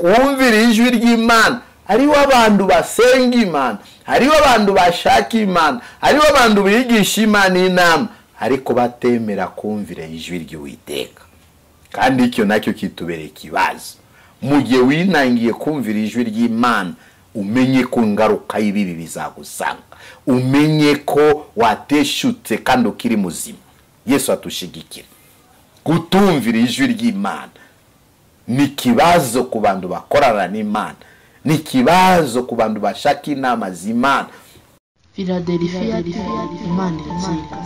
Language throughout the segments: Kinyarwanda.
wumvira ijwi ry'Imana. Hariho abantu basenga Imana, hariho abantu bashaka Imana, hariho abantu bigisha Imana inama, ariko batemera kumvira ijwi ry'Uwiteka. Kandi icyo nacyo kitubereye ikibazo. Mu gihe winangiye kumvira ijwi ry'Imana, umenye ko ingaruka y'ibibi bizagusanga, umenye ko wateshutse kandi ukiri muzima. Yesu atushigikira. Kutumvira ijwi ry'Imana ni kibazo ku bantu bakorana n'Imana, ni kibazo ku bantu bashaka inama z'Imana. Philadelphia, Imana iratsinda.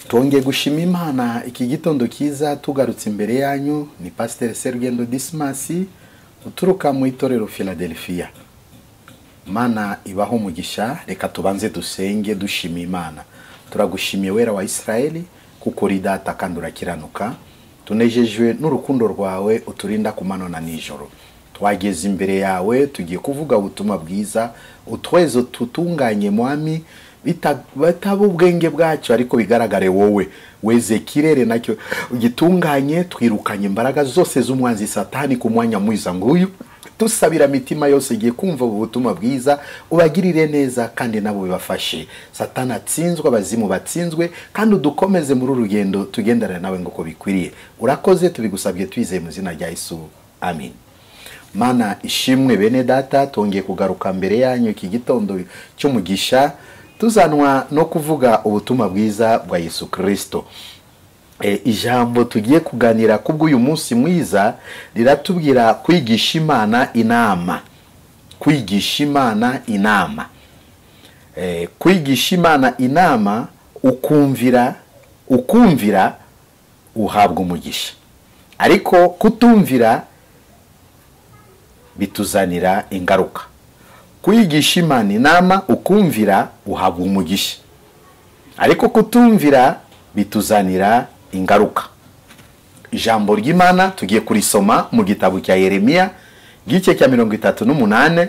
Twongeye gushima Imana iki gitondo kiza tugarutse imbere yanyu. Ni Pastor Serugendo Dismas uturuka mu itorero Philadelphia. Mana ibaho umugisha. Reka tubanze dusenge dushima Imana. Turagushimiye wera wa Israeli kuko uri data kandi urakiranuka. Tunejejwe n'urukundo rwawe uturinda ku mano na nijoro. Twageze imbere yawe tugiye kuvuga ubutumwa bwiza, utwezo tutunganye mwami bitaba ubwenge bwacu ariko bigaragare wowe weze kirere nacyo ugitunganye. Twirukanye imbaraga zose z'umwanzi Satani ku mwanya mwiza nguyu. Tusabira mitima yose igiye kumva ubutumwa bwiza, ubagirire neza kandi nabo bibafashe. Satani atsinzwe, abazimu batsinzwe, kandi udukomeze muri urugendo tugendana nawe ngo bikwiriye. Urakoze tubigusabye twizeye mu zina rya Yesu. Amen. Mana ishimwe bene data, tongeye kugaruka mbere yanyu iki gitondo cy'umugisha, tuzanwa no kuvuga ubutumwa bwiza bwa Yesu Kristo. Ijambo tugiye kuganira kubw'uyu munsi mwiza riratubwira kwigisha Imana inama. Kwigisha Imana inama. Kwigisha Imana inama, ukumvira uhabwa umugisha. Ariko kutumvira bituzanira ingaruka. Kwigisha Imana inama, ukumvira uhabwa umugisha. Ariko kutumvira bituzanira ingaruka. Ijambo ry'Imana tugiye kurisoma mu gitabo cya Yeremiya gice cya 38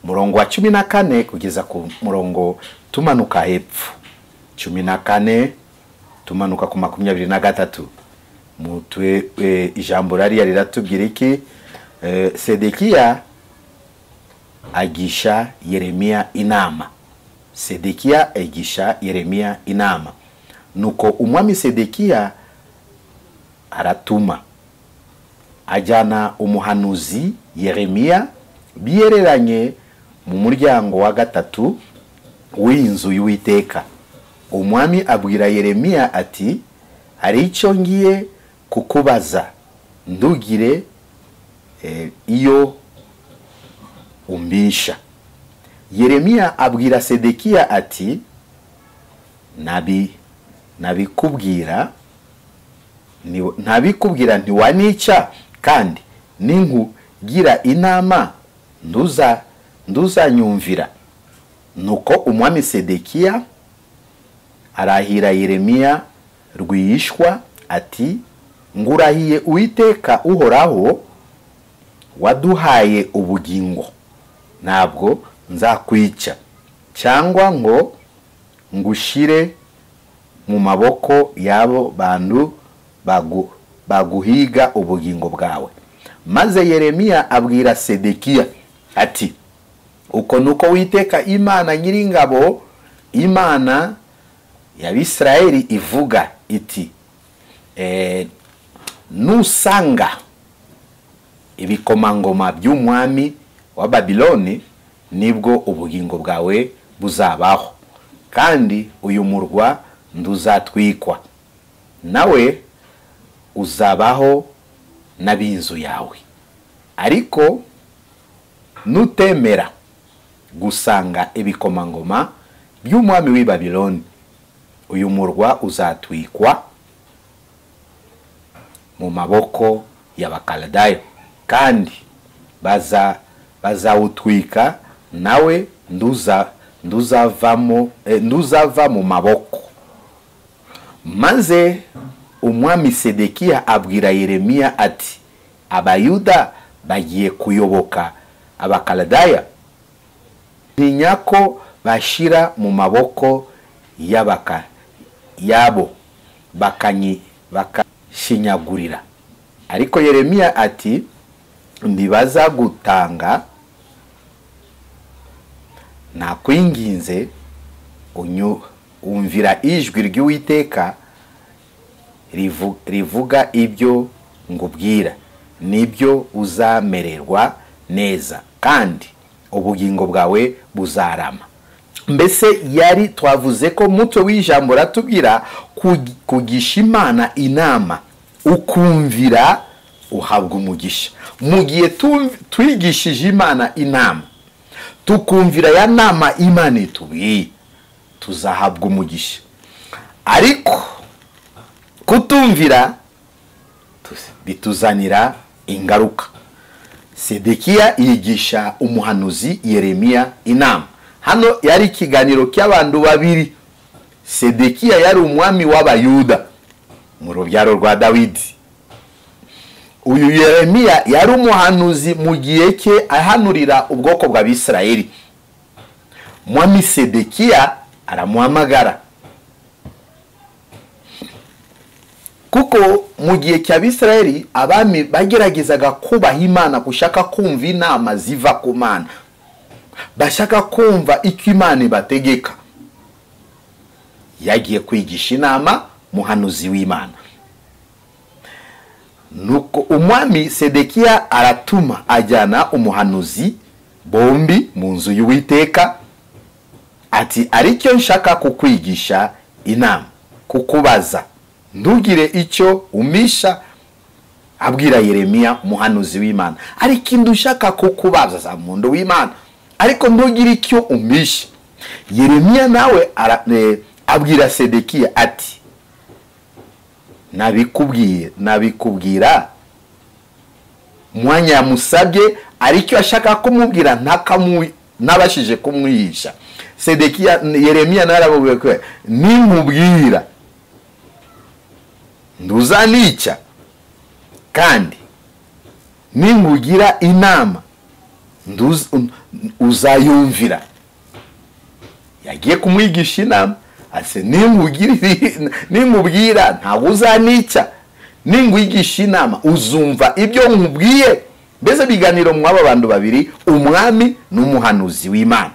murongo wa 14 kugeza ku murongo tumanuka hepfo. 14 tumanuka ku 23. Mutwe ijambo rari riratubwira iki? Sedekiya agisha Yeremiya inama. Sedekiya agisha Yeremiya inama. Nuko umwami Sedekiya aratuma ajyana umuhanuzi Yeremiya biyereranye mu muryango wa gatatu w'inzu y'Uwiteka. Umwami abwira Yeremiya ati, hari icyo ngiye kukubaza, ndugire iyo umbisha. Yeremiya abwira Sedekiya ati, ntabikubwira ntiwanica, kandi ninkugira inama nduzanyumvira. Nuko umwami Sedekiya arahira Yeremiya rwihishwa ati, ngurahiye Uwiteka uhoraho waduhaye ubugingo, ntabwo nzakwica cyangwa ngo ngushire mu maboko yabo bantu baguhiga ubugingo bwawe. Maze Yeremiya abwira Sedekiya ati, uko nuko Uwiteka Imana nyiringabo, Imana ya Bisirayeli ivuga iti, nusanga ibikomangoma by'umwami wa Babiloni, nibwo ubugingo bwawe buzabaho, kandi uyu murwa nduzatwikwa, nawe uzabaho n'ab'inzu yawe. Ariko nutemera gusanga ibikomangoma by'umwami w'i Babiloni, uyu murwa uzatwikwa mu maboko y'Abakaladayo, kandi bazawutwika, nawe nduzava mu maboko. Maze umwami Sedekiya abwira Yeremiya ati, abayuda bagiye kuyoboka Abakaladayo, ntinya ko bashira mu maboko yabo shinyagurira. Ariko Yeremiya ati ndibaza gutanga nakwinginze umvira ijwi ry'Uwiteka rivuga ibyo ngubwira, nibyo uzamererwa neza kandi ubugingo bwawe buzarama. Mbese yari twavuze ko mutwe w'ijambo ratubwira kugisha Imana inama, ukumvira uhabwa umugisha. Mu gihe twigishije Imana inama, tukumvira ya nama Imana itubwiye, tuzahabwa umugisha. Ariko kutumvira bituzanira ingaruka. Sedekiya yigisha umuhanuzi Yeremiya inama. Hano yari ikiganiro cy'abantu babiri. Sedekiya yari umwami w'Abayuda mu rubyaro rwa Dawidi. Uyu Yeremiya yari umuhanuzi mu gihe cye ahanurira ubwoko bw'Abisirayeli. Mwami Sedekiya aramuhamagara, kuko mu gihe cy'Abisirayeli abami bageragezaga kubaha Imana, gushaka kumva inama ziva ku Mana, bashaka kumva icyo Imana ibategeka. Yagiye kwigisha inama muhanuzi w'Imana. Nuko umwami Sedekiya aratuma ajyana umuhanuzi bombi mu nzu y'Uwiteka, ati aricyo nshaka kukwigisha inama, kukubaza, ntugire icyo umisha. Abwira Yeremiya muhanuzi w'Imana, ari kintu ushaka kukubaza za muntu w'Imana, ariko ntugire icyo umisha. Yeremiya nawe abwira Sedekiya ati nabikubwira mwanya yamusabye, aricyo ashaka kumubwira nabashije kumwihisha. Yeremiya naramubwiye ko nimubwira nduzanica, kandi ninkugira inama uzayumvira. Yagiye kumwigisha inama, ase nimubwira ntabwo uzanica, ningwigisha inama uzumva ibyo nkubwiye. Mbese biganiro mw'aba bantu babiri, umwami n'umuhanuzi w'Imana,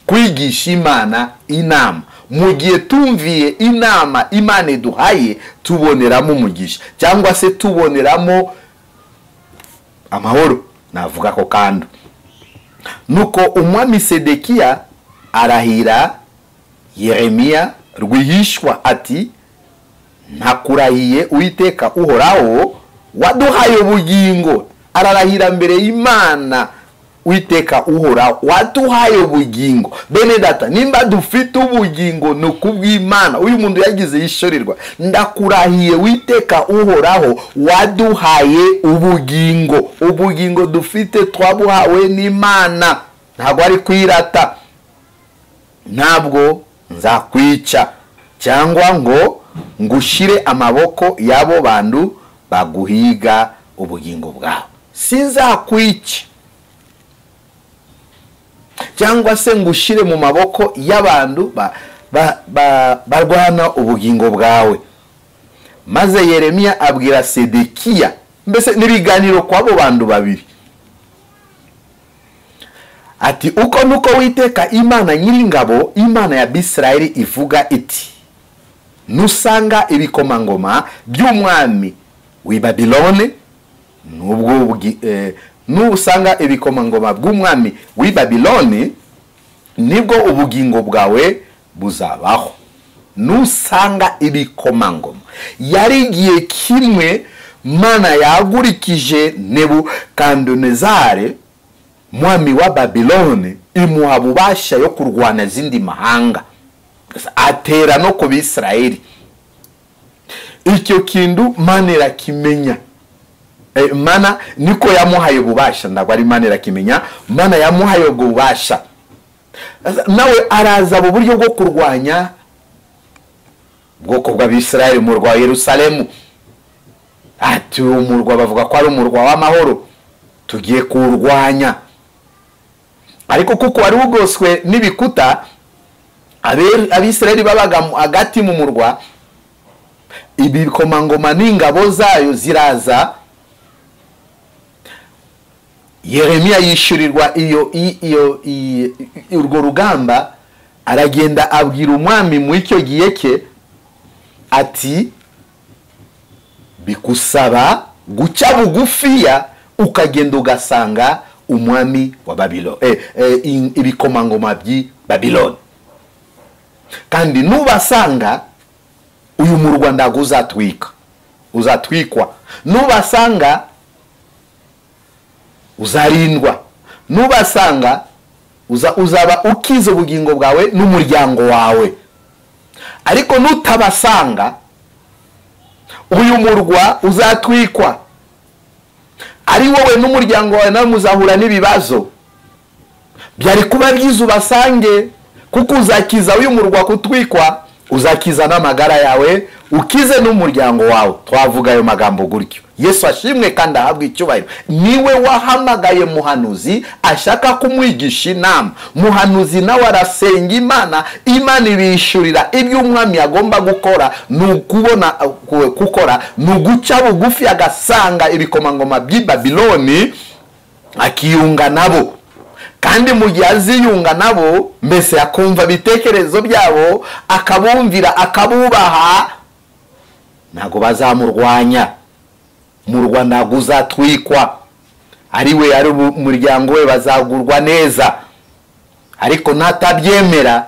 kwigisha Imana inama. Mu gihe tumviye inama Imana iduhaye, tuboneramo umugisha, cyangwa se tuboneramo amahoro, navuga ko kandi. Nuko umwami Sedekiya arahira Yeremiya rwihishwa ati ntakurahiye Uwiteka uhoraho waduhaye ubugingo. Ararahira mbere y'Imana, Uwiteka uhoraho waduhaye ubugingo. Bene data, nimba dufite ubugingo no kubw'Imana, uyu muntu yagize yishorirwa, ndakurahiye Uwiteka uhoraho waduhaye ubugingo. Ubugingo dufite twabuhawe n'Imana, ntabwo ari kwirata. Ntabwo nzakwica cyangwa ngo ngushire amaboko y'abo bantu baguhiga ubugingo bwawe. Sinzakwica cyangwa se ngushire mu maboko y'abantu barwana ubugingo bwawe. Maze Yeremiya abwira Sedekiya, mbese n'ibiganiro kw'abo bantu babiri, ati uko nuko Uwiteka Imana nyiringabo, Imana ya Bisirayeli ivuga iti, nusanga ibikomangoma by'umwami w'i Babiloni, nusanga ibikomangoma by'umwami w'i Babiloni, nibwo ubugingo bwawe buzabaho. Nusanga ibikomangoma. Yari igihe kimwe Mana yagurikije Nebukadinezari mwami wa Babiloni, imuha ububasha yo kurwana zindi mahanga, atera no ku Bisirayeli. Icyo kintu Mana irakimenya. Mana niko yamuhaye ububasha, ndagwa ari Mana irakimenya. Mana yamuhaye ubwo bubasha, nawe araza mu buryo bwo kurwanya ubwoko bw'Abisirayeli mu murwa wa Yerusalemu. Ati umurwa bavuga ko ari umurwa w'amahoro, tugiye kurwanya. Ariko kuko wari ugoswe n'ibikuta, Abisirayeli babaga hagati mu murwa, ibikomangoma n'ingabo zayo ziraza. Yeremiya yishyurirwa urwo rugamba, aragenda abwira umwami mu icyo gihe cye ati bikusaba guca bugufiya ukagenda ugasanga umwami wa Babiloni, ibikomangoma by'i Babiloni, kandi nubasanga uyu murwa ndago uzatwikwa, nubasanga uzarindwa, nubasanga uzaba ukiza ubugingo bwawe n'umuryango wawe. Ariko nutabasanga uyu murwa uzatwikwa, ari wowe n'umuryango wawe nawe muzahura n'ibibazo. Byari kuba byiza ubasange, kuko uzakiza uyu murwa kutwikwa, uzakiza n'amagara yawe, ukize n'umuryango wawe. Twavuga ayo magambo gutyo. Yesu ashimwe kandi ahabwe icyubahiro. Niwe wahamagaye muhanuzi ashaka kumwigisha inama. Muhanuzi nawe arasenga Imana, Imana ibishurira ibyo umwami agomba gukora, nukubona gukora nuguca bugufi agasanga ibikomangoma by'i Babiloni akiyunga nabo. Kandi mu gihe aziyunga nabo, mbese akumva bitekerezo byabo, akabumvira akabubaha, ntago bazamurwanya. Mu Rwanda uzatwikwa, ari we ari umuryango we bazagurwa neza. Ariko natabyemera,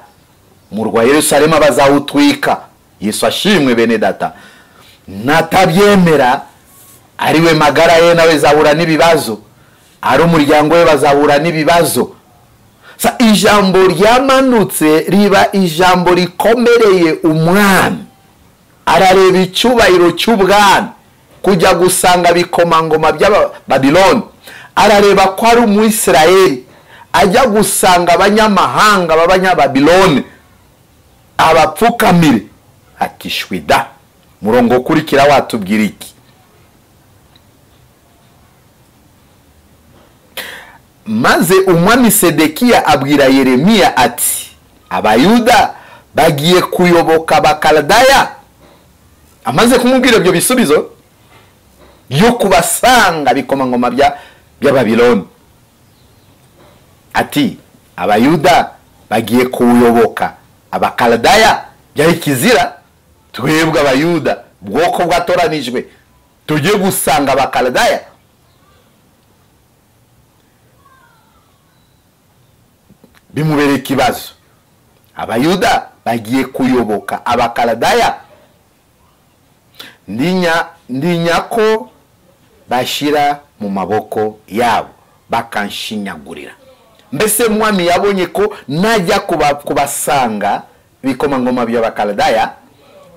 mu rwa Yerusalemu bazawutwika. Yesu ashimwe bene data. Natabyemera, ari we magara ye nawe zabura n'ibibazo, ari umuryango we bazabura n'ibibazo. Sa ijambo ryamanutse riba ijambo rikomereye umwami. Arareba icyubahiro cy'ubwami kujya gusanga bikomangoma by'aba Babiloni. Arareba ko ari umwisirayeli ajya gusanga abanyamahanga b'abanyababiloni, abapfukamire. Atishwida. Murongo kurikira watubwira iki? Maze umwami Sedekiya abwira Yeremiya ati abayuda bagiye kuyoboka Abakaludaya. Amaze kumubwira ibyo bisubizo yo kubasanga bikomangoma by'Ababiloni, ati abayuda bagiye kuyoboka Abakaludaya. Byari kizira twebwe abayuda bwoko bwatoranijwe tujye gusanga Abakaludaya. Bimubereye ikibazo. Abayuda bagiye kuyoboka Abakaludaya, ndinya ko bashira mu maboko yabo bakanshinyagurira. Mbese mwami yabonye ko najya kubasanga bikomangoma by'Abakaludaya,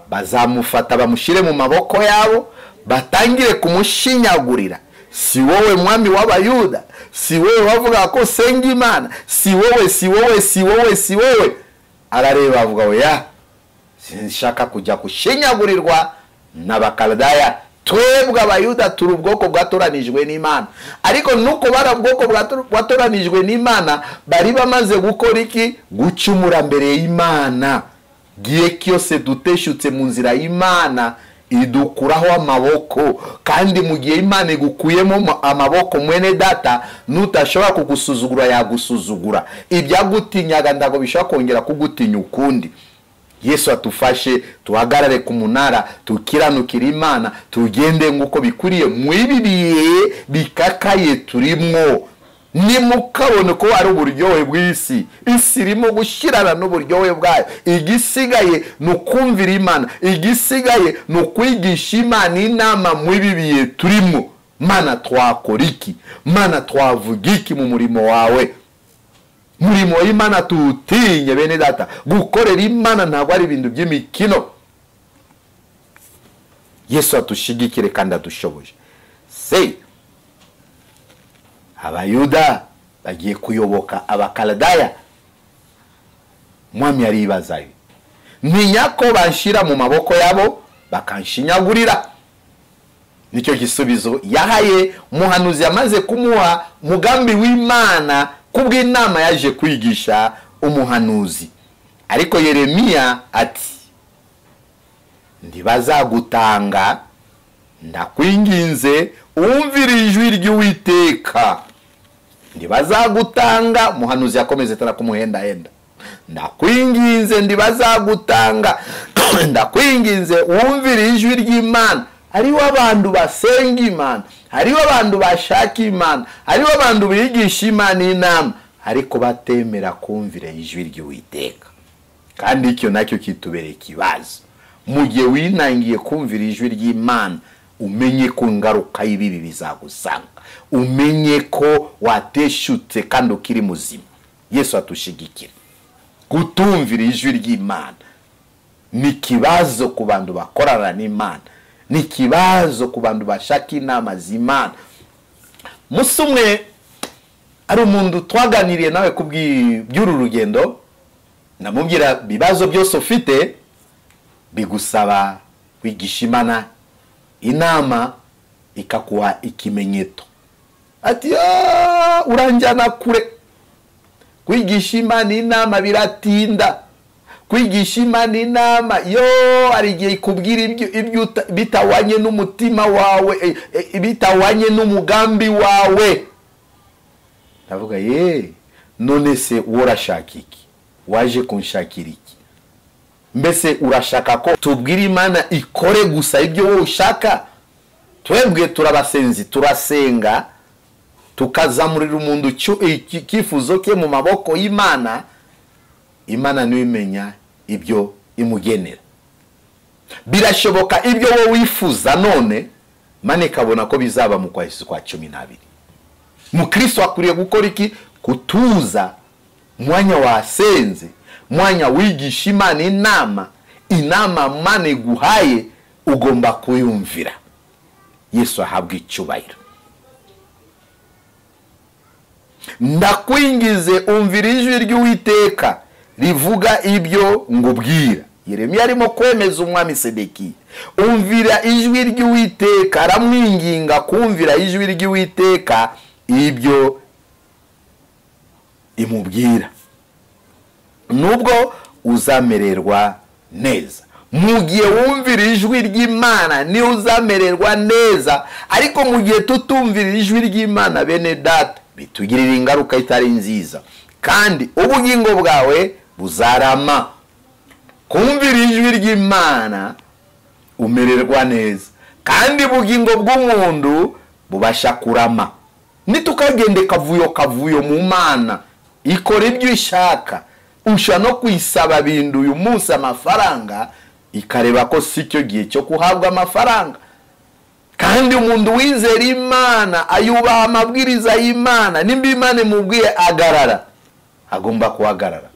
bazamufata bamushire mu maboko yabo, batangire kumushinyagurira. Si wowe mwami w'Abayuda, si wowe wavuga ko senga Imana, si wowe. Arareba avuga oya, sinshaka kujya kushinyagurirwa n'Abakaludaya. Twebwe Abayuda turi ubwoko bwatoranijwe n'Imana. Ariko nuko bara ubwoko bwatoranijwe n'Imana, bari bamaze gukora iki? Gucumura mbere y'Imana. Giye cyose duteshutse mu nzira y'Imana idukuraho amaboko. Kandi mu gihe Imana igukuyemo amaboko, mwene data, nutashobora kugusuzugura yagusuzugura. Ibyagutinyaga ndago bishobora kongera kugutinya ukundi. Yesu atufashe tuhagarare ku munara, tukiranukira Imana, tugende nguko bikwiriye mu ibi bihe bikakaye turimwo. Nimukabone ko ari uburyohe bw'isi. Isi irimo gushirana n'uburyohe bwayo. Igisigaye nukumvira Imana, igisigaye nukwigisha Imana inama mu ibi bihe turimo. Mana twakora iki? Mana twavuga iki mu murimo wawe? Murimo w'Imana tuwutinye bene data. Gukorera Imana ntabwo ari ibintu by'imikino. Yesu atushigikire kandi adushoboje. Abayuda bagiye kuyoboka Abakaludaya. Mwami aribazayo, ntinya ko banshira mu maboko yabo bakanshinyagurira. Nicyo gisubizo yahaye muhanuzi yamaze kumuha mugambi w'Imana kubw'inama yaje kwigisha umuhanuzi. Ariko Yeremiya ati ntibazagutanga. Ndakwinginze umvira ijwi ry'Uwiteka. Ntibazagutanga. Umuhanuzi yakomeze tara kumuhendahenda. Ndakwinginze ntibazagutanga. Ndakwinginze wumvira ijwi ry'Imana. Hariho abantu basenga Imana, hariho abantu bashaka Imana, hariho abantu bigisha Imana inama, ariko batemera kumvira ijwi ry'Uwiteka. Kandi icyo nacyo kitubereye ikibazo. Mu gihe winangiye kumvira ijwi ry'Imana, umenye ko ingaruka y'ibibi bizagusanga, umenye ko wateshutse kandi ukiri muzima. Yesu atushigikira. Kutumvira ijwi ry'Imana ni kibazo ku bantu bakorana n'Imana, ni kibazo ku bantu bashaka inama z'Imana. Musumwe ari umuntu twaganiriye nawe by'uru rugendo, namubwira bibazo byose ufite bigusaba kwigisha Imana inama ikakuha ikimenyetso. Ati uranjyana kure. Kwigisha Imana inama biratinda. Kwigisha Imana inama hari igihe ikubwira ibyo bitawanye n'umutima wawe, bitawanye n'umugambi wawe. Ndavuga none se urashaka iki? Waje kunshakira iki? Mbese urashaka ko tubwira Imana ikore gusa ibyo wowe ushaka? Twebwe turabasenzi, turasenga, tukazamurira umuntu kifuzo ke mu maboko y'Imana. Imana niyo imenya ibyo imugenera. Birashoboka ibyo wowe wifuza none Imana ikabona ko bizaba mu kwezi kwa 12. Mukristo akwiriye gukora iki? Kutuza mwanya wasenze, mwanya wigisha Imana inama. Inama Imana iguhaye ugomba kuyumvira. Yesu ahabwa icyubahiro. Ndakwingize umvira ijwi ry'Uwiteka rivuga ibyo ngubwira. Yeremiya arimo kwemeza umwami Sedekiya. Umvira ijwi ry'Uwiteka, aramwinginga kumvira ijwi ry'Uwiteka ibyo imubwira. Nubwo uzamererwa neza. Mu gihe wumvira ijwi ry'Imana ni uzamererwa neza, ariko mu gihe tutumvira ijwi ry'Imana bene data bitugirira ingaruka itari nziza, kandi ubugingo bwawe buzarama. Kumvira ijwi ry'Imana umererwa neza, kandi ubugingo bw'umuntu bubasha kurama. Nitukagende kavuyo mu Mana ikora ibyo ishaka. Usha no kwisaba bintu uyu munsi amafaranga, ikareba ko sicyo gihe cyo kuhabwa amafaranga. Kandi umuntu wizera Imana ayubaha amabwiriza y'Imana. Nimba Imana imubwiye agarara, agomba kuhagarara.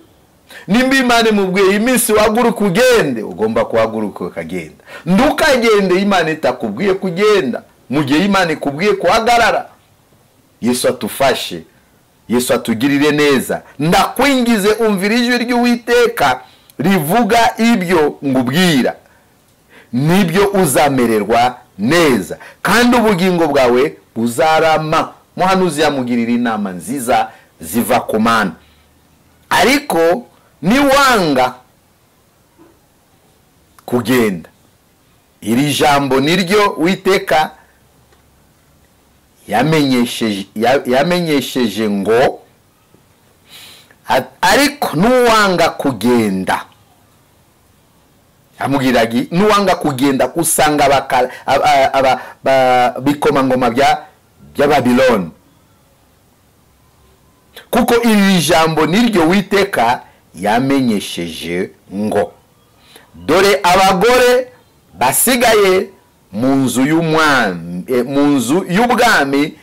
Nimba Imana imubwiye iminsi wahaguruka ugende, ugomba kuhaguruka ukagenda. Ndukagende Imana itakubwiye kugenda, mu gihe Imana ikubwiye kuhagarara. Yesu atufashe, Yesu atugirire neza. Ndakwingize umvira ijwi ry'Uwiteka rivuga ibyo ngubwira, nibyo uzamererwa neza, kandi ubugingo bwawe buzarama. Muhanuzi yamugirira inama nziza ziva ku Mana. Ariko niwanga kugenda, iri jambo niryo Uwiteka yamenyesheje ngo, ariko nuwanga kugenda, amugiragi nuwanga kugenda kusanga bikomangoma bya Babiloni. Kuko iri jambo niryo Uwiteka yamenyesheje ngo, dore abagore basigaye mu nzu y'ubwami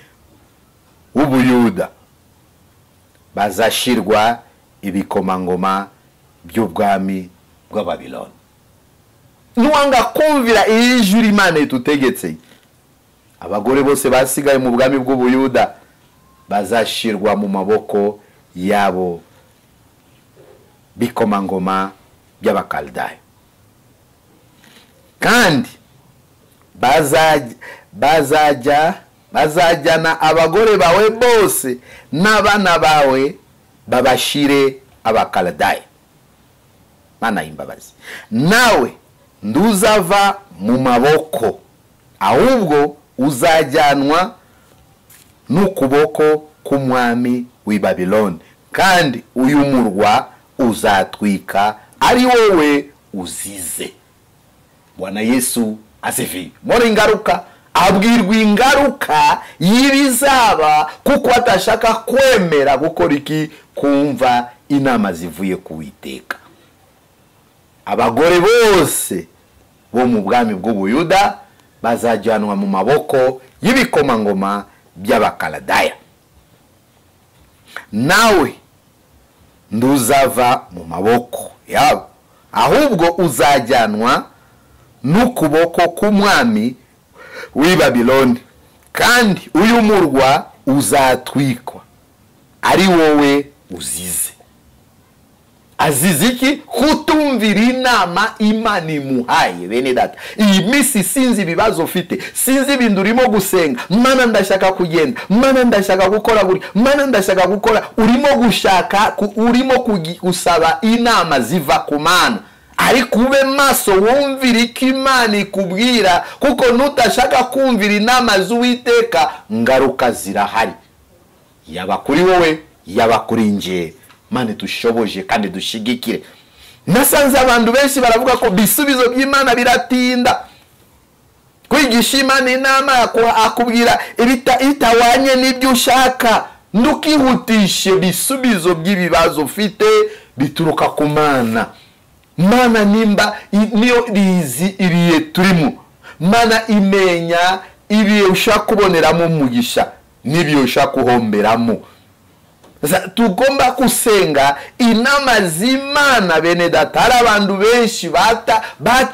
w'Ubuyuda bazashirwa ibikomangoma by'ubwami bwa Babiloni. Nuwanga kumvira ijwi Imana itutegetse, abagore bose basigaye mu bwami bw'Ubuyuda bazashirwa mu maboko yabo bikomangoma by'Abakaldayo. Kandi bazajyana abagore bawe bose n'abana bawe babashire Abakaldayo. Mana imbabazi. Nawe nduzava mu maboko, ahubwo uzajyanwa n'ukuboko k'umwami w'i Babiloni, kandi uyu murwa uzatwika ari wowe uzize. Bwana Yesu asifiwe. Muri ingaruka abwirwa ingaruka y'ibizaba kuko atashaka kwemera gukora iki? Kumva inama zivuye ku Uwiteka. Abagore bose bo mu bwami bw'Ubuyuda bazajyanwa mu maboko y'ibikomangoma by'Abakaludaya. Nawe nduzava mu maboko yabo, ahubwo uzajyanwa n'ukuboko k'umwami w'i Babiloni, kandi uyu murwa uzatwikwa ari wowe uzize. Azize iki? Kutumvira inama Imana imuhaye. Bene data, iyi minsi sinzi ibibazo ufite, sinzi ibintu urimo gusenga, Mana ndashaka kugenda, Mana ndashaka gukora guri, Mana ndashaka gukora, urimo gushaka, urimo gusaba inama ziva ku Mana. Ariko ube maso wumvira icyo Imana ikubwira, kuko nutashaka kumvira inama z'Uwiteka ngaruka zirahari, yaba kuri wowe yaba kuri nje. Mane dushoboje kandi dushigikire. Nasanze abantu benshi baravuga ko bisubizo by'Imana biratinda. Kwigisha Imana inama akubwira itawanye n'ibyo ushaka, ndukihutishe bisubizo by'ibibazo ufite bituruka ku Mana. Mana nimba niyo rizi ibiye turimo, Mana imenya ibiye ushaka kuboneramo umugisha n'ibyo ushaka kuhomberamo. Tugomba kusenga inama z'Imana. Bene data, hari abantu benshi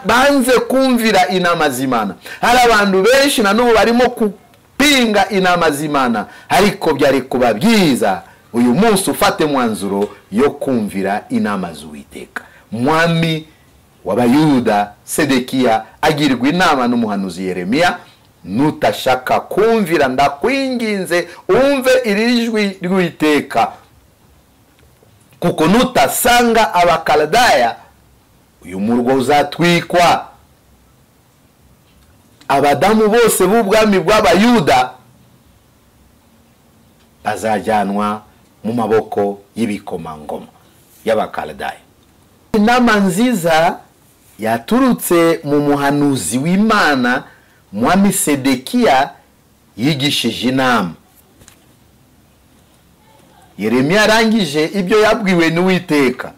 banze kumvira inama z'Imana, hari abantu benshi na n'ubu barimo kupinga inama z'Imana, ariko byari kuba byiza uyu munsi ufate mwanzuro yo kumvira inama z'Uwiteka. Mwami w'Abayuda Sedekiya agirwa inama n'umuhanuzi Yeremiya, nutashaka kumvira ndakwinginze umve irijwi ry'Uwiteka, kuko nutasanga Abakaludaya uyu murwa uzatwikwa. Abadamu bose b'ubwami bw'Abayuda bazajyanwa mu maboko y'ibikomangoma y'Abakaludaya. Inama nziza yaturutse mu muhanuzi w'Imana Mwami Sedekiya yigishije inama. Yeremiya arangije ibyo yabwiwe n'Uwiteka.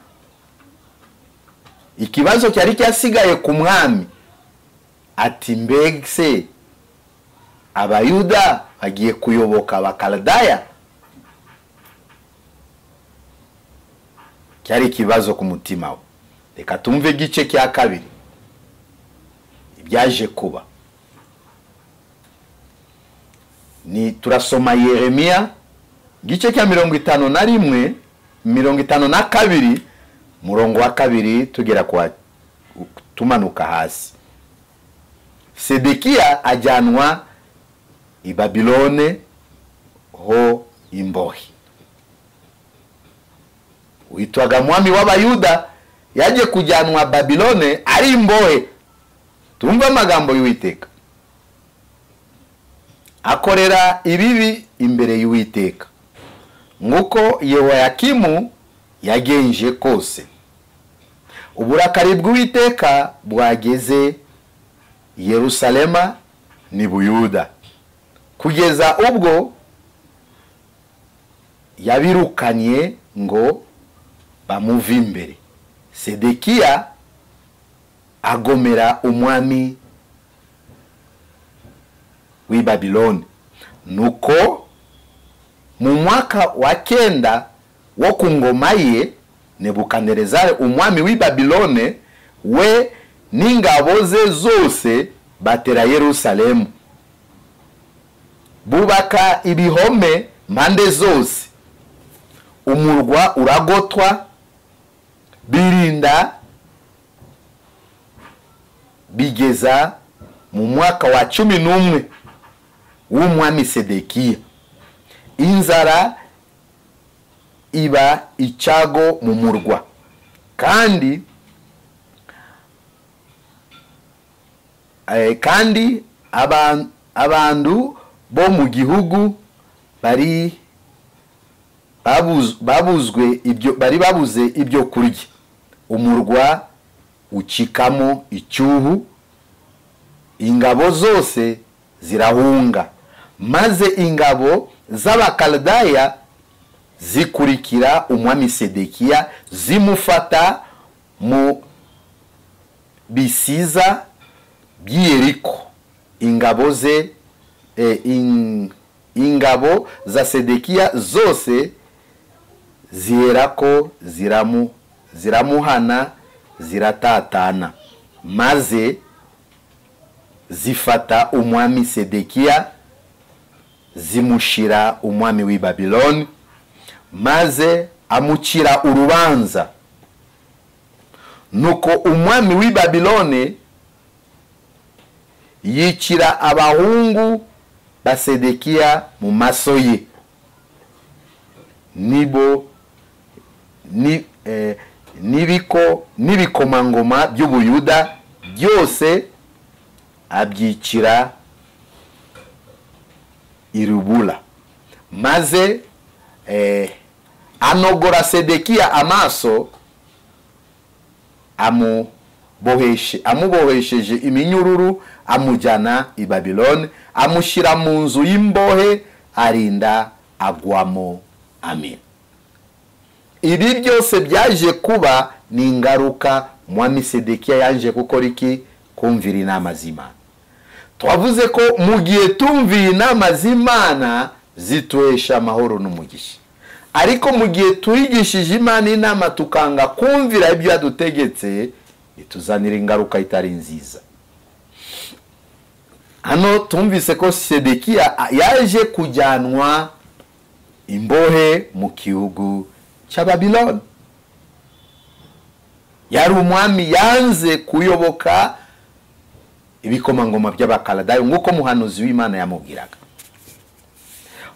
Ikibazo cyari cyasigaye ku mwami, ati mbese Abayuda bagiye kuyoboka Abakaludaya? Cyari ikibazo ku mutima we. Reka tumve igice cya kabiri ibyaje kuba. Ni turasoma Yeremiya gice cya 51 52 murongo wa 2 tugera kwa tumanuka hasi. Sedekiya ajyanwa i Babilone ho imbohi. Witwaga mwami w'Abayuda yaje kujyanwa Babilone ari imbohe. Tumva amagambo y'Uwiteka. Akorera ibibi imbere y'Uwiteka, nguko Yehoyakimu yagenje kose. Uburakari bw'Uwiteka bwageze Yerusalema ni Buyuda, kugeza ubwo yabirukanye ngo bamuve imbere. Sedekiya agomera umwami w'i Babiloni. Nuko mu mwaka wa 9 wo ku ngoma ye, Nebukadinezari umwami w'i Babiloni we n'ingabo ze zose batera Yerusalemu, bubaka ibihome mpande zose. Umurwa uragotwa, birinda bigeza mu mwaka wa 11 w'umwami Sedekiya. Inzara iba icago mu murwa, kandi kandi abandu bo mu gihugu bari babuze ibyo kurya. Umurwa ucikamo icyuhu, ingabo zose zirahunga, maze ingabo z'Abakaludaya zikurikira umwami Sedekiya zimufata mu bisiza by'Yeriko. Ingabo za Sedekiya zose ziherako ziramuhana ziratatana, maze zifata umwami Sedekiya zimushira umwami w'i Babiloni, maze amucira urubanza. Nuko umwami w'i Babiloni yicira abahungu ba Sedekiya mu maso ye, n'ibikomangoma by'Ubuyuda byose abyicira irubula, maze anogora Sedekiya amaso, amubohesheje iminyururu, amujyana i Babiloni, amushyira mu nzu y'imbohe, arinda agwamo. Amen. Ibi byose byaje kuba ni ingaruka mwami Sedekiya yaje gukora iki? Kumvira inama z'Imana. Twavuze ko mu gihe tumviye inama z'Imana zituhesha amahoro n'umugisha, ariko mu gihe tuyigishije Imana inama tukanga kumvira ibyo yadutegetse, bituzanira ingaruka itari nziza. Hano tumvise ko Sedekiya yaje kujyanwa imbohe mu gihugu cya Babiloni. Yari umwami yanze kuyoboka ibikomangoma by'Abakaludaya nk'uko muhanuzi w'Imana yamubwiraga.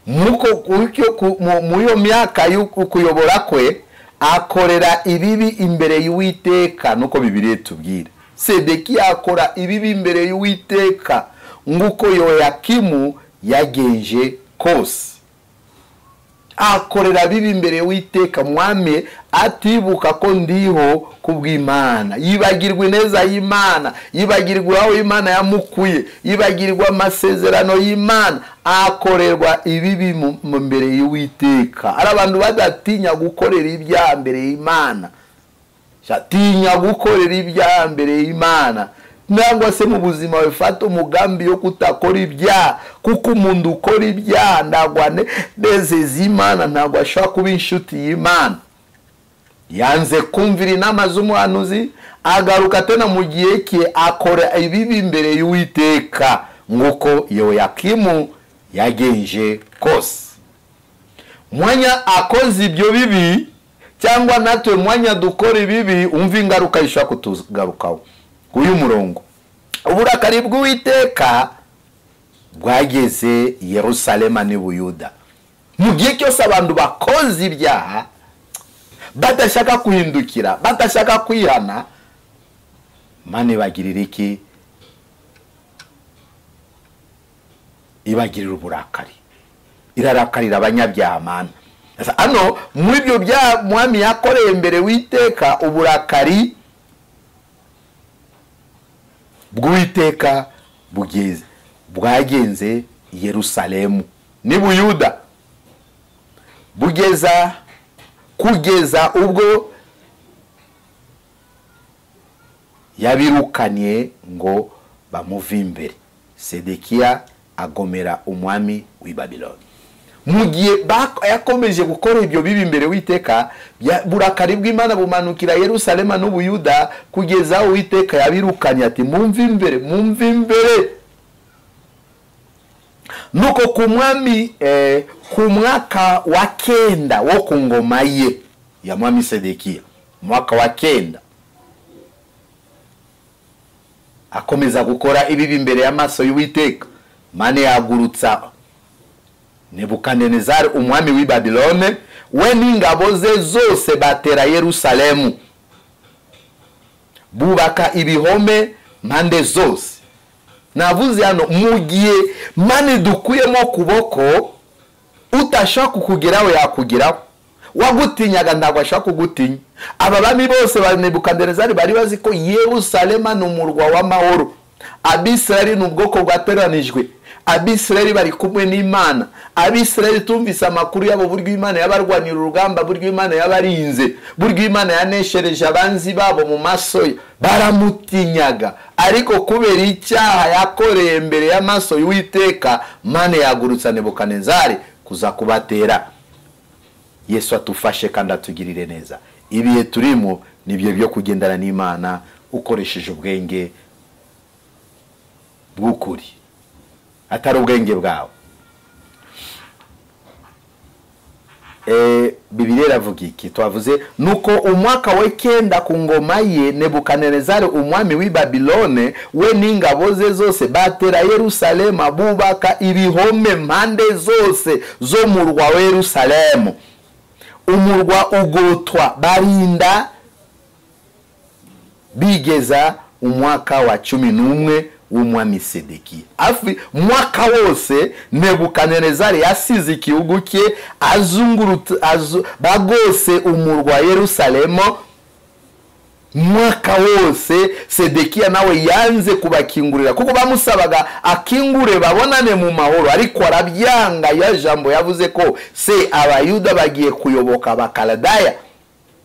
Mu yo myaka y'ukuyobora kwe akorera ibibi imbere y'Uwiteka, nuko Bibiliya tubwira. Sedekiya akora ibibi imbere y'Uwiteka nk'uko Yoyakimu yagenje kose. Akorera bibi imbere y'Uwiteka, mwami atibuka ko ndiho kubw'Imana, yibagirwa ineza y'Imana, yibagirwa aho Imana yamukuye, yibagirwa amasezerano y'Imana, akorerwa ibibi mu mbere y'Uwiteka. Ari abantu badatinya gukorera ibyaha mbere y'Imana, tinya gukorera ibyaha mbere y'Imana. Nangwa se mu buzima bifata umugambi yo kutakora ibyaha, kuko umuntu ukora ibyaha ndagwane nezeza Imana, ntabwo ashobora kuba inshuti y'Imana. Yanze kumvira inama z'umuhanuzi, agaruka tena mu gihe cye akora ibibi imbere y'Uwiteka nk'uko Yoyakimu yagenje kose. Mwanya akoze ibyo bibi, cyangwa natwe mwanya dukora ibibi, umva ingaruka ishobora kutugarukaho. Uyu murongo, uburakari bw'Uwiteka bwageze Yerusalemu n'Ubuyuda. Mu gihe cyose abantu bakoze ibyaha, badashaka kuhindukira, badashaka kwihana, Imana ibagirira iki? Ibagirira uburakari. Irarakarira abanyabyaha Mana. Hano muri ibyo byaha mwami yakoreye imbere y'Uwiteka, uburakari bw'Uwiteka bwagenze Yerusalemu n'Ubuyuda, kugeza ubwo yabirukaniye ngo bamuve imbere. Sedekiya agomera umwami w'i Babiloni. Mu gihe yakomeje gukora ibyo bibi imbere y'Uwiteka, burakari bw'Imana bumanukira Yerusalemu n'Ubuyuda, kugeza aho Uwiteka yabirukanye ati mumve imbere, mumve imbere. Nuko ku mwami ku mwaka wa 9 wo ku ngoma ye ya mwami Sedekiya, mwaka wa 9, akomeza gukora ibibi imbere y'amaso y'Uwiteka, Imana yagurutsa Nebukadinezari umwami w'i Babiloni, we n'ingabo ze zose batera Yerusalemu, bubaka ibihome mpande zose, navuze hano mu gihe mani dukuyemo kuboko utashaka kukugeraho yakugeraho, wagutinyaga ntabwo ashaka kugutinya. Aba bami bose ba Nebukadinezari bari bazi ko Yerusalemu ni umurwa w'amahoro, Abisirayeli ni ubwoko bwateranijwe, Abisirayeli bari kumwe n'Imana, Abisirayeli tumvise amakuru yabo buryo Imana yabarwanira urugamba, buryo Imana yabarinze, buryo Imana yaneshereje abanzi babo mu maso ye, baramutinyaga. Ariko kubera icyaha yakoreye mbere y'amaso y'Uwiteka, Imana yagurutsa Nebukadinezari kuza kubatera. Yesu atufashe kandi atugirire neza. Ibihe turimo nibyo byo kugendana n'Imana ukoresheje ubwenge bw'ukuri, atari ubwenge bwawe. Bibiliya iravuga iki? Twavuze nuko umwaka wa 9 ku ngoma ye Nebukadinezari umwami w'i Babilone we n'ingabo ze zose batera Yerusalemu, bubaka ibihome mpande zose zo murwa wa Yerusalemu. Umurwa ugotwa barinda bigeza umwaka wa 11 w'umwami Sedekiya. Afi mwaka wose Nebukadinezari yasize igihugu cye bagose umurwa wa Yerusalemu. Mwaka wose Sedekiya nawe yanze kubakingurira kuko bamusabaga akingure babonane mu mahoro, ariko arabyanga. Ya jambo yavuze ko se abayuda bagiye kuyoboka abakaludaya.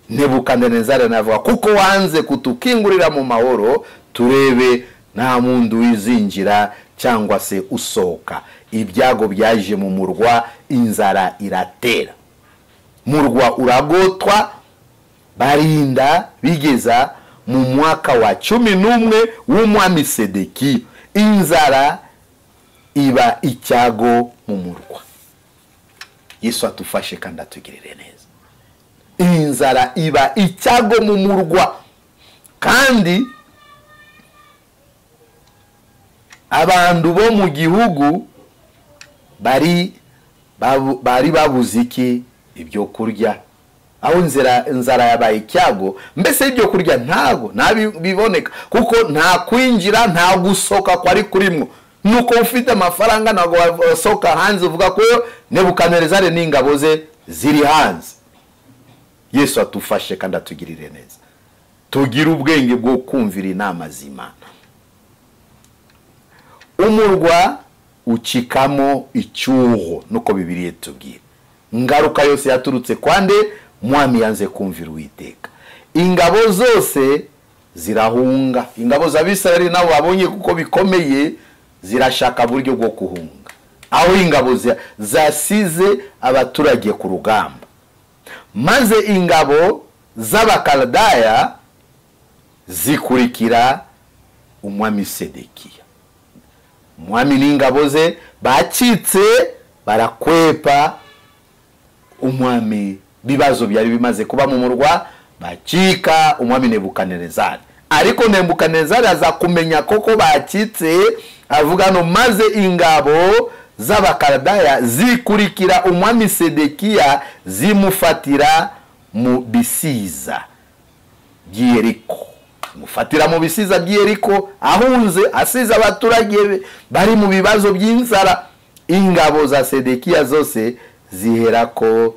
Nebukadinezari navuga kuko wanze kutukingurira mu mahoro, turebe nta muntu wizinjira cyangwa se usohoka. Ibyago byaje mu murwa, inzara iratera, murwa uragotwa barinda bigeza mu mwaka wa 11 w'umwami Sedekiya. Inzara iba icyago mu murwa. Yesu atufashe kandi atugirire neza. Inzara iba icyago mu murwa, kandi abantu bo mu gihugu bari babuze iki? Ibyo kurya. Aho inzara yabaye icyago, mbese ibyo kurya ntago biboneka kuko nta kwinjira nta gusoka kwari kurimo. Nuko ufite amafaranga ntago wasoka hanze uvuga ko Nebukadinezari n'ingabo ze ziri hanze. Yesu atufashe kandi atugirire neza. Tugira ubwenge bwo kumvira inama z'Imana. Umurwa ukikamo icyuho, nuko Bibiliya tubwira. Ngaruka yose yaturutse kwande mwami yanze kumvira Uwiteka. Ingabo zose zirahunga. Ingabo z'Abisirayeli nabo babonye kuko bikomeye, zirashaka buryo bwo kuhunga. Aho ingabo zasize abaturage ku rugamba, maze ingabo z'abakaludaya zikurikira umwami Sedekiya. Umwami n'ingabo ze bacitse barakwepa umwami. Bibazo byari bimaze kuba mu murwa, bacika umwami Nebukadinezari. Ariko Nebukadinezari aza kumenya koko bacitse, avuga no maze ingabo z'abakaludaya zikurikira umwami Sedekiya zimufatira mu bisiza by'Yeriko. Mufatira mu bisiza by'Yeriko ahunze, asize abaturage bari mu bibazo by'inzara. Ingabo za Sedekiya zose ziherako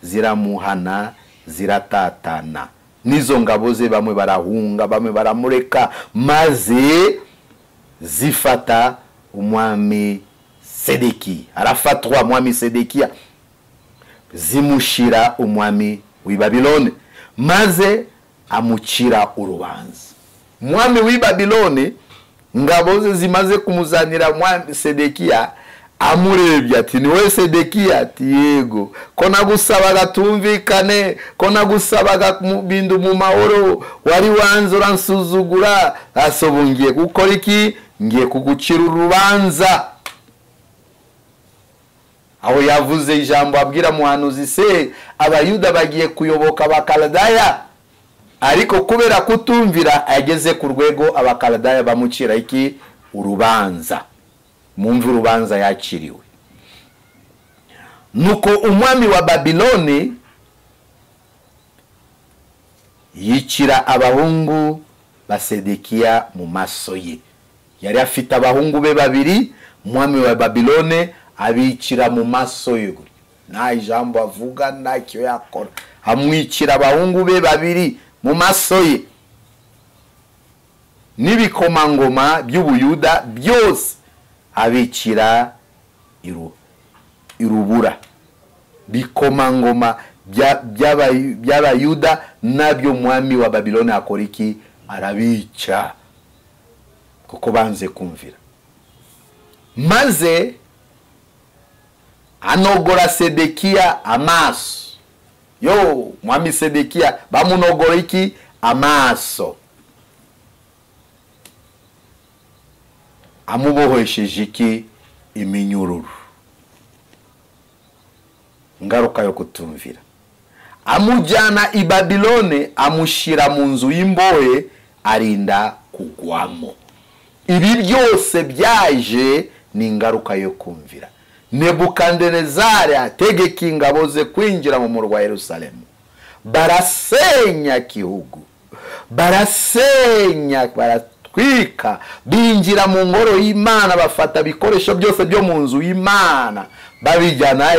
ziramuhana, ziratatana. Nizo ngabo ze bamwe barahunga, bamwe baramureka, maze zifata umwami Sedekiya. Arafatwa umwami Sedekiya, zimushira umwami w'i Babilone, maze amucira urubanza. Umwami w'i Babilone ngabo ze zimaze kumuzanira umwami Sedekiya, amurebye ati ni we Sedekiya? Ati yego. Ko nagusabaga tumvikane, ko nagusabaga bindu mu mahoro, wari wanze uransuzugura. Asobungiye gukora iki? Ngiye kugucira urubanza. Aho yavuze ijambo abwira muhanuzi se abayuda bagiye kuyoboka abakaludaya, ariko kubera kutumvira ageze ku rwego abakaludaya bamucira iki? Urubanza. Mumva urubanza yakiriwe. Nuko umwami wa Babiloni yicira abahungu ba Sedekiya mu maso ye. yari afite abahungu be babiri, umwami wa Babilone abicira mu maso ye. Nta ijambo avuga, ntacyo yakora, amwicira abahungu be babiri mu maso ye. N'ibikomangoma by'Ubuyuda byose abicira irubura. Bikomangoma by'Abayuda nabyo umwami wa Babilone akora iki? Arabica, kuko banze kumvira. Maze anogora Sedekia amaso. Mwami Sedekia bamunogora iki? Amaso. Amubohesheje iki? Iminyururu. Ngaruka yo kutumvira. Amujyana i Babilone, amushira mu nzu y'imbohe, arinda kugwamo. Ibi byose byaje ni ingaruka yo kumvira. Nebukadinezari ategeka ingabo ze kwinjira mu murwa wa Yerusalemu. Barasenya igihugu, barasenya, baratwika, binjira mu ngoro y'Imana, bafata ibikoresho byose byo mu nzu y'Imana babijyana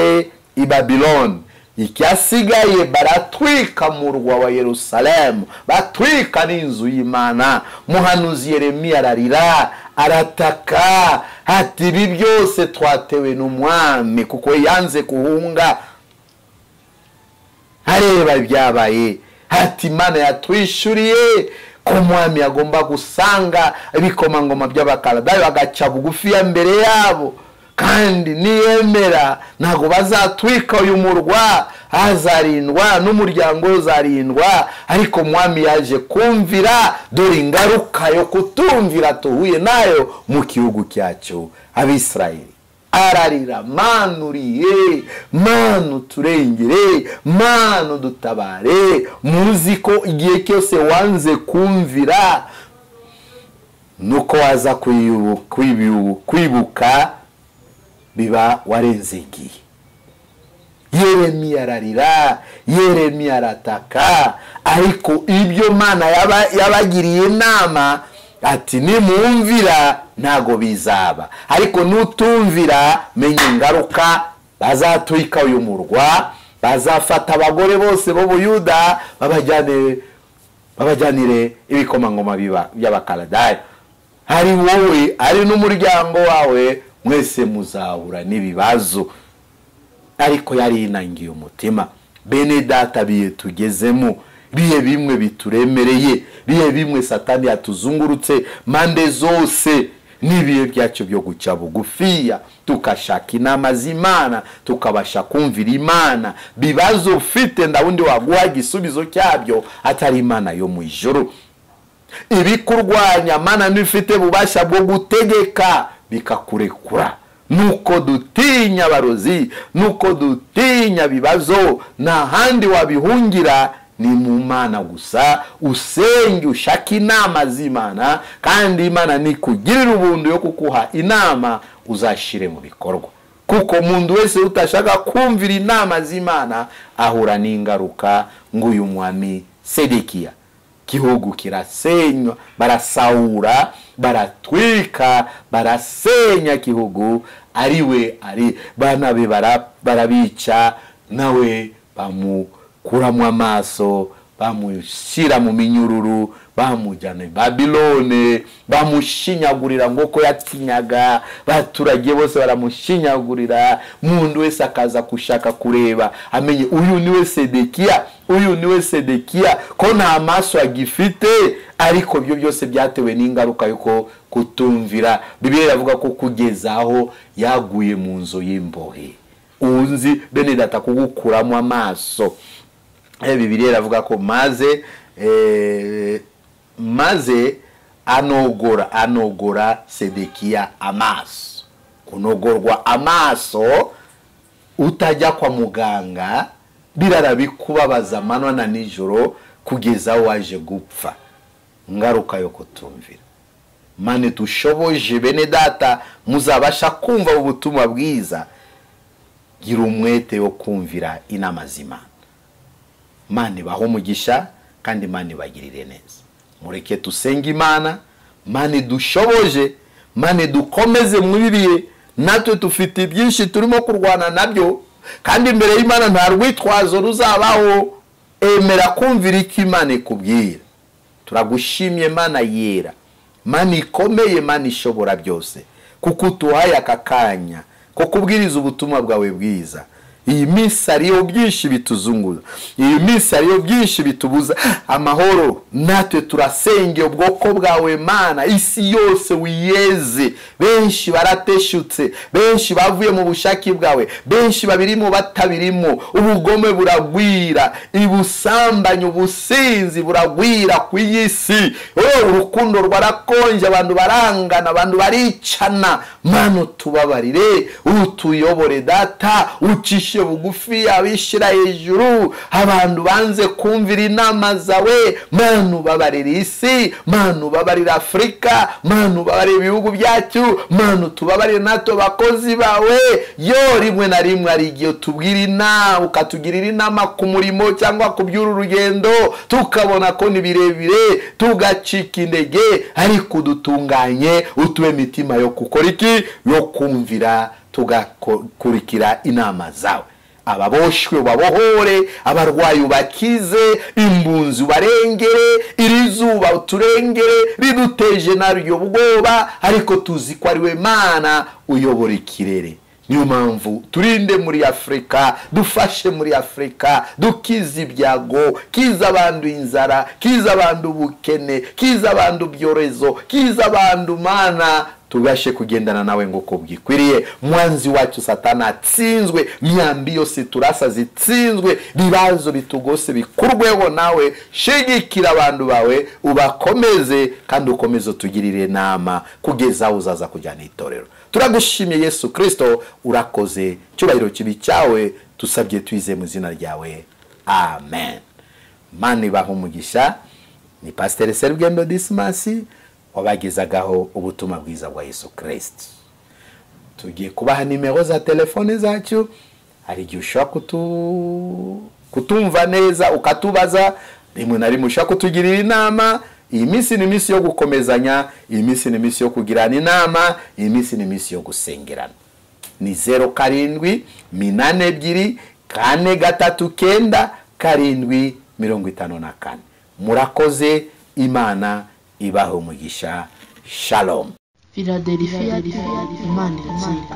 i Babilone. Icyasigaye baratwika murwa wa Yerusalemu, batwika n'inzu y'Imana. Muhanuzi Yeremiya ararira, arataka, ati ibi byose twatewe n'umwami kuko yanze kuhunga. Areba byabaye, ati Imana yatwishuriye ko umwami agomba gusanga ibikomangoma by'Abakaladayo bagaca bugufi ya mbere yabo, kandi niyemera ntago bazatwika uyu murwa, azarindwa n'umuryango uzarindwa. Ariko umwami yaje kumvira. Dore ingaruka yo kutumvira tuhuye nayo mu gihugu cyacu Abisirayeli. Ararira, Mana uriye, Mana turengere, Mana dutabare. Muzi ko igihe cyose wanze kumvira nuko waza kwibuka biba warenze igihe. Yeremiya ararira, Yeremiya arataka, ariko ibyo Mana yabagiriye inama ati nimumvira ntago bizaba, ariko nutumvira menya ingaruka. Bazatwika uyu murwa, bazafata abagore bose b'Ubuyuda babajyanire ibikomangoma by'Abakaladayo. Hari wowe, ari n'umuryango wawe, mwese muzahura n'ibibazo. Ariko yari inangiye umutima. Bene data, biye tugezemo, biye bimwe bituremereye, biye bimwe Satani yatuzungurutse mande zose, n'ibihe byacu byo guca bugufiya tukashaka inama z'Imana, tukabasha kumvira Imana. Bibazo ufite ndawundi waguha igisubizo cyabyo atari Imana yo mu ijuru. Ibikurwanya Mana nifite bubasha bwo gutegeka bikakurekura. Nuko dutinya abarozi, nuko dutinya bibazo, na handi wabihungira ni mu Mana gusa. Usenge, ushaka inama z'Imana, kandi Imana nikugirira ubuntu yo kukuha inama uzashire mu bikorwa. Kuko umuntu wese utashaka kumvira inama z'Imana ahura n'ingaruka nguyu mwami Sedekia. Gihugu kirasenywa, barasaura, baratwika, barasenya gihugu. Ariwe bana be barabica, nawe bamukuramo amaso, bamushyira mu minyururu, bamujyana Babilone, bamushinyagurira ngo ko yatinyaga. Baturage bose baramushinyagurira. Mundu wese akaza kushaka kureba amenye uyu niwe Sedekia, uyu niwe Sedekia, ko nta maso agifite. Ariko byo byose byatewe n'ingaruka yuko kutumvira. Bibiliya iravuga ko kugeza aho yaguye mu nzu y'imbohe. Unzi bene data kugukuramo amaso. Bibiliya iravuga ko maze anogora Sedekia amaso. Kunogorwa amaso utajya kwa muganga birarabikubabaza amanywa na nijoro kugeza waje gupfa. Ngaruka yo kutumvira. Mane tushoboje bene data muzabasha kumva ubutumwa bwiza. Gira umwete wo kumvira inama z'Imana. Mane baho umugisha kandi Mane bagirire neza. Mureke tusenge Imana. Mane dushoboje mane dukomeze muri bihe natwe tufite byinshi turimo kurwana nabyo kandi imbere y'Imana nta rwitwazo ruzabaho. Emera kumvira iki Imana ikubwira. Turagushimye Mana yera, Mana ikomeye, Mana ishobora byose, kuko utuhaye aka kanya ko kubwiriza ubutumwa bwawe bwiza. Iyi minsi ariyo byinshi bituzunguza, iyi minsi ariyo byinshi bitubuza amahoro. Natwe turasenge ubwoko bwawe Mana, isi yose wiyeze. Benshi barateshutse, benshi bavuye mu bushaki bwawe, benshi babirimo batabirimo. Ubugome buragwira, ibusambanyo, ubusinzi buragwira ku isi. Urukundo rwarakonje, abantu barangana, abantu baricana. Mana tubabarire, utuyobore Data, ucishe bugufi abishira hejuru. Abantu banze kumvira inama zawe, Mana ubabarire isi, Mana ubabarire Afrika, Mana ubabarire ibihugu byacu, Mana tubabarire nato bakozi bawe. Yo rimwe na rimwe ari igihe tubwira inama, ukatugirira inama ku murimo cyangwa ku by'uru rugendo, tukabona ko ni birebire tugacika intege, ariko dutunganye utube mitima yo gukora iki, yo kumvira tugakurikira inama zawe. Ababoshwe babohore, abarwayi ubakize, imbunzi ubarengere, iri zuba uturengere riduteje naryo ubwoba, ariko tuzi ko ari we Mana uyobora ikirere. Niyo mpamvu turinde muri Afrika, dufashe muri Afrika, dukize ibyago, kiza abantu inzara, kiza abantu ubukene, kiza abantu byorezo, kiza abantu Mana, tubashe kugendana nawe nguko byikwiriye. Mwanzi wacu Satana atsinzwe, myambi yose turasa zitsinzwe, bibazo bitugose bikurweho nawe. Shigikira abantu bawe, ubakomeze kandi ukomeze tugirire nama kugeza uzaza kujyana itorero. Turagushimye Yesu Kristo, urakoze. Cyubahiro kibi cyawe tusabye twize mu zina ryawe, amen. Mani baho umugisha. Ni Pasteur Serugendo Dismas wabagezagaho ubutumwa bwiza bwa Yesu Kristo. Tugiye kubaha nimero za telefone zacu, hari igihe ushaka kutumva neza ukatubaza, rimwe na rimwe ushaka kutugirira inama. Iyi minsi ni minsi yo gukomezanya, iyi minsi ni minsi yo kugirana inama, iyi minsi ni minsi yo gusengerana. Ni 0782439754. Murakoze, Imana ibaho umugisha. Shalom. Philadelphia, Imana iratsinda.